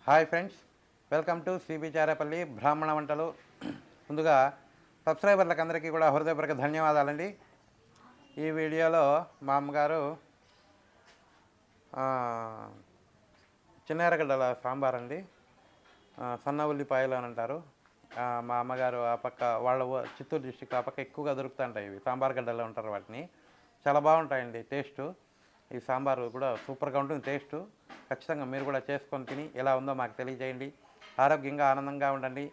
Hi friends, welcome to cbcharepalli బ్రాహ్మణవంటలు. ముందుగా సబ్స్క్రైబర్లకు అందరికీ కూడా హృదయపూర్వక ధన్యవాదాలండి. ఈ వీడియోలో మా అమ్మగారు చిన్న ఎర్రగడ్డల సాంబార్ అండి, సన్న ఉల్లిపాయలు అని అంటారు. మా అమ్మగారు ఆ పక్క వాళ్ళ చిత్తూరు డిస్టిక్ ఆ పక్క ఎక్కువగా దొరుకుతుంటాయి. ఇవి సాంబార్ గడ్డలు ఉంటారు, వాటిని చాలా బాగుంటాయండి. టేస్టు ఈ సాంబారు కూడా సూపర్గా ఉంటుంది. టేస్టు ఖచ్చితంగా మీరు కూడా చేసుకొని తిని ఎలా ఉందో మాకు తెలియజేయండి. ఆరోగ్యంగా ఆనందంగా ఉండండి.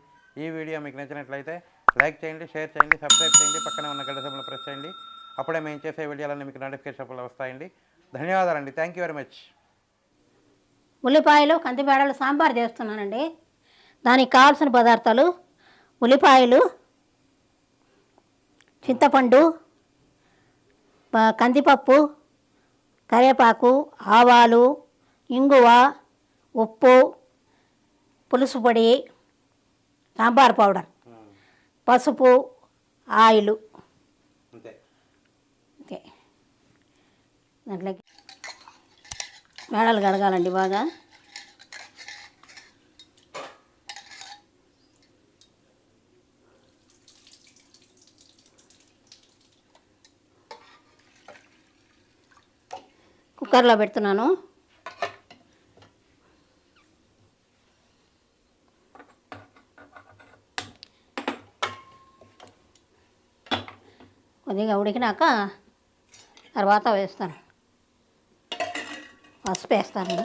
ఈ వీడియో మీకు నచ్చినట్లయితే లైక్ చేయండి, షేర్ చేయండి, సబ్స్క్రైబ్ చేయండి, పక్కనే ఉన్న గంట సింబల్ ప్రెస్ చేయండి. అప్పుడే మేము చేసే వీడియోలన్నీ మీకు నోటిఫికేషన్ వస్తాయండి. ధన్యవాదాలండి. Thank you very much. ఉల్లిపాయలు కందిపేడలు సాంబార్ చేస్తున్నానండి. దానికి కావాల్సిన పదార్థాలు: ఉల్లిపాయలు, చింతపండు, కందిపప్పు, కరివేపాకు, ఆవాలు, ఇంగువ, ఉప్పు, పులుసు పొడి, సాంబార్ పౌడర్, పసుపు, ఆయిలు. ఓకే, దాంట్లోకి మేడలు కడగాలండి బాగా. కుక్కర్లో పెడుతున్నాను. కొద్దిగా ఉడికినాక తర్వాత వేస్తాను. పసుపు వేస్తాను.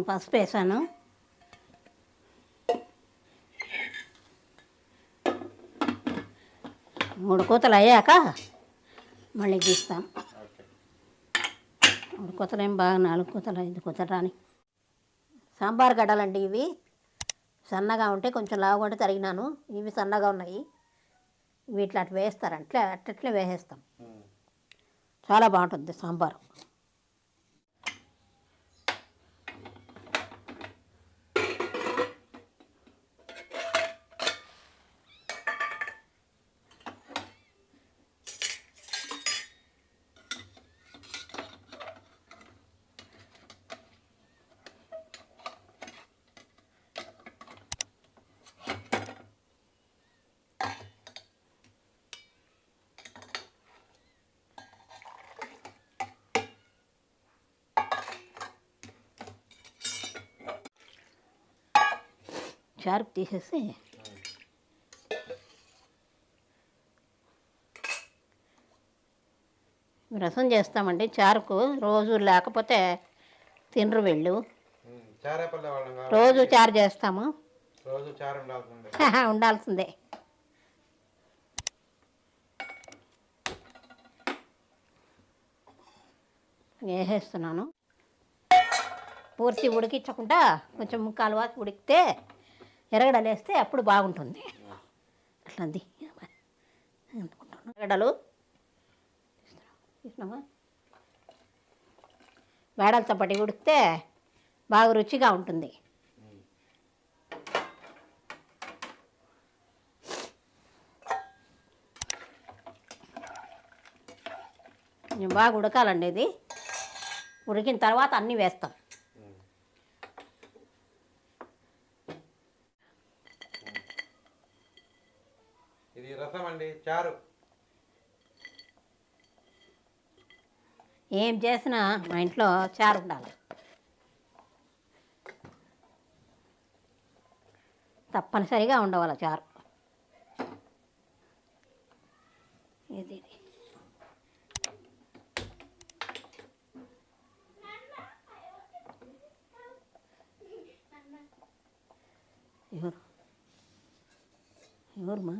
పసుపు వేసాను. మూడు కూతలు అయ్యాక మళ్ళీ తీస్తాను. మూడు కూతలు ఏం బాగా, 4 కూతలు 5 కూతలు రాని. సాంబార్ గడ్డలండి ఇవి. సన్నగా ఉంటే కొంచెం లావుగా ఉంటే తరిగినాను. ఇవి సన్నగా ఉన్నాయి. ఇవి ఇట్లా అట్లా వేస్తారు, అట్లే వేసేస్తాం. చాలా బాగుంటుంది సాంబారు. చారుకు తీసేసి రసం చేస్తామండి. చారుకు రోజు లేకపోతే తినరు వెళ్ళు. రోజు చారు చేస్తాము. ఉండాల్సిందే. వేసేస్తున్నాను. పూర్తి ఉడికించకుండా కొంచెం ముక్కాలు వాసి ఉడికితే ఎర్రగడ్డలు వేస్తే అప్పుడు బాగుంటుంది. అట్లాంది అనుకుంటున్నాను. ఎర్రగడ్డలు తీసినామా, వేడలతో పాటు ఉడికితే బాగా రుచిగా ఉంటుంది. కొంచెం బాగా ఉడకాలండి. ఇది ఉడికిన తర్వాత అన్నీ వేస్తాం. ఇది రసం అండి, చారు. ఏం చేసినా మా ఇంట్లో చారు ఉండాలి, తప్పనిసరిగా ఉండవాలి చారు. ఇది ఎవరుమా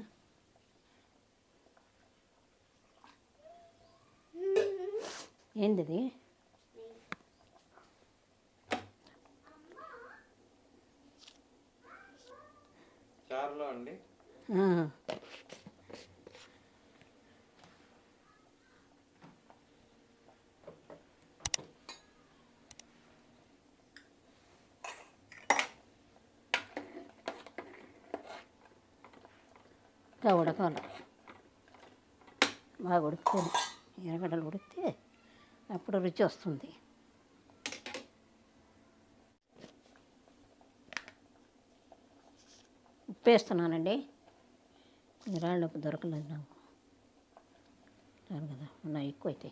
ఏంటిది? చారులో అండి. ఇంకా ఉడకాలి, బాగా ఉడుకుతుంది. ఎర్రగడ్డలు ఉడికితే అప్పుడు రుచి వస్తుంది. ఉప్పు వేస్తున్నానండి. రాళ్ళు ఉప్పు దొరకలేదు నాకు, చాలు కదా, ఉన్నాయి ఎక్కువ అయితే.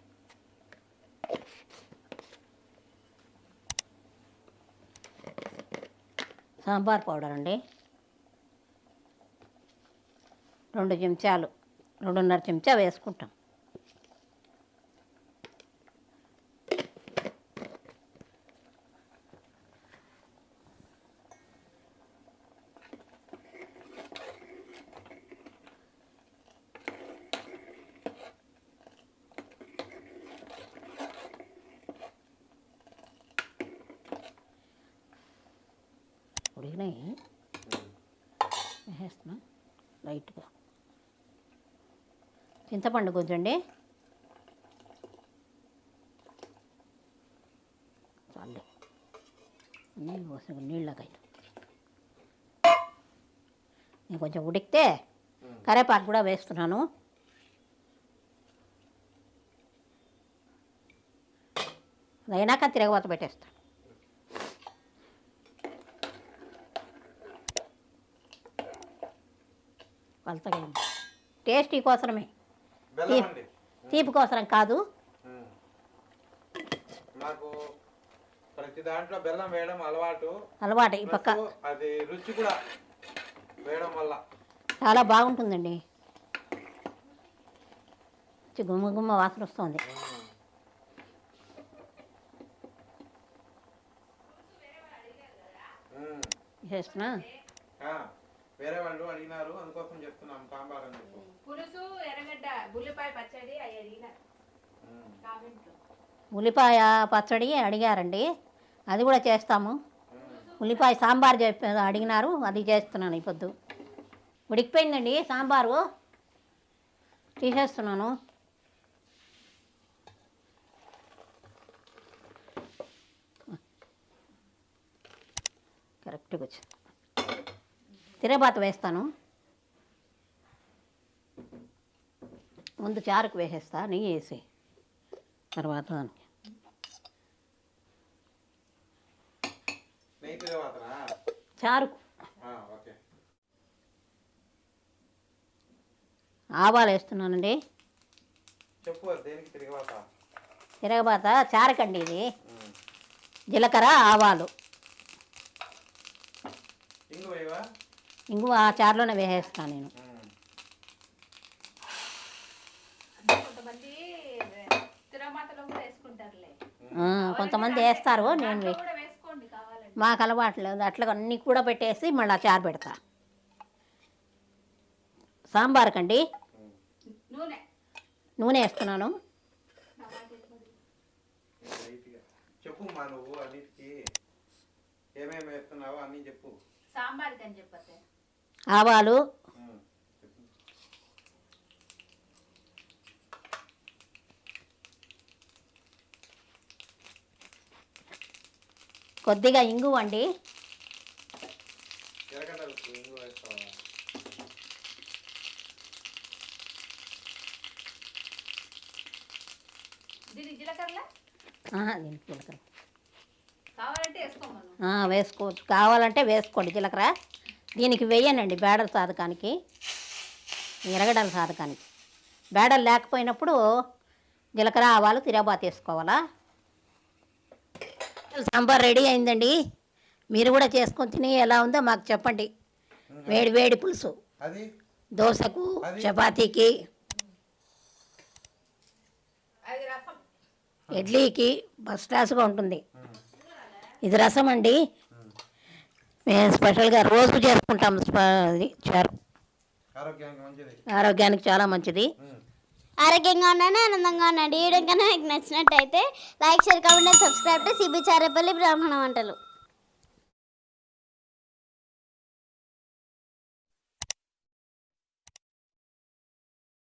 సాంబార్ పౌడర్ అండి 2 చెంచాలు, 2.5 చెంచా వేసుకుంటాం. ఉడికినాయి, వేసేస్తున్నా లైట్గా. చింతపండు కొంచెండి, చాలు నీళ్ళు పోసి నీళ్ళకైనా. నేను కొంచెం ఉడికితే కరివేపాకు కూడా వేస్తున్నాను. అయినాక తిరగబాత పెట్టేస్తాను. కొలతగా టేస్టీ కోసమే, తీపి కోసరం కాదు. నాకు ప్రతి దాంట్లో బెల్లం వేయడం అలవాటు. ఈ పక్క అది రుచి కూడా వేయడం వల్ల చాలా బాగుంటుందండి. గుమ్మ గుమ్మ వాసన వస్తుంది. చేస్తున్నా, వేరే వాళ్ళు అడిగినారు, అందుకోసం చెప్తున్నాం. సాంబార్ అని చెప్పు, పులుసు, ఎర్రగడ్డ, ఉల్లిపాయ పచ్చడి అవి అడిగినారు. ఉల్లిపాయ పచ్చడి అడిగారండి, అది కూడా చేస్తాము. ఉల్లిపాయ సాంబార్ అడిగినారు, అది చేస్తున్నాను. ఈ పొద్దు ఉడికిపోయిందండి సాంబారు, తీసేస్తున్నాను. కరెక్ట్గా వచ్చింది. తిరగబాత వేస్తాను. ముందు చారుకు వేసేస్తా, నెయ్యి వేసి, తర్వాత చారుకు ఆవాలు వేస్తున్నానండి. తిరగబాత చారకండి ఇది. జీలకర్ర, ఆవాలు, ఇంగువ ఆ చారులోనే వేసేస్తాను నేను. కొంతమంది వేస్తారు, నేను మాకు అలవాటు లేదు. అట్లా అన్నీ కూడా పెట్టేసి మళ్ళీ చారు పెడతా. సాంబార్ కండి నూనె వేస్తున్నాను. ఆవాలు, కొద్దిగా ఇంగువ అండి, వేసుకోవచ్చు, కావాలంటే వేసుకోండి జీలకర్ర. దీనికి వేయనండి బేడల సాధకానికి, ఎరగడల సాధకానికి. బేడలు లేకపోయినప్పుడు జీలకర్ర, ఆవాలు, తిరగబాత వేసుకోవాలా. సాంబార్ రెడీ అయిందండి. మీరు కూడా చేసుకొని తిని ఎలా ఉందో మాకు చెప్పండి. వేడి వేడి పులుసు దోశకు, చపాతీకి, ఇడ్లీకి ఫస్ట్ క్లాస్గా ఉంటుంది. ఇది రసం అండి, మేము స్పెషల్గా రోజు చేసుకుంటాం. చారు ఆరోగ్యానికి చాలా మంచిది. ఆరోగ్యంగా ఉండండి, ఆనందంగా ఉండండి. ఈ వీడియో కన్నా మీకు నచ్చినట్టయితే like, share, comment, subscribe to cbcharepalli బ్రాహ్మణ వంటలు.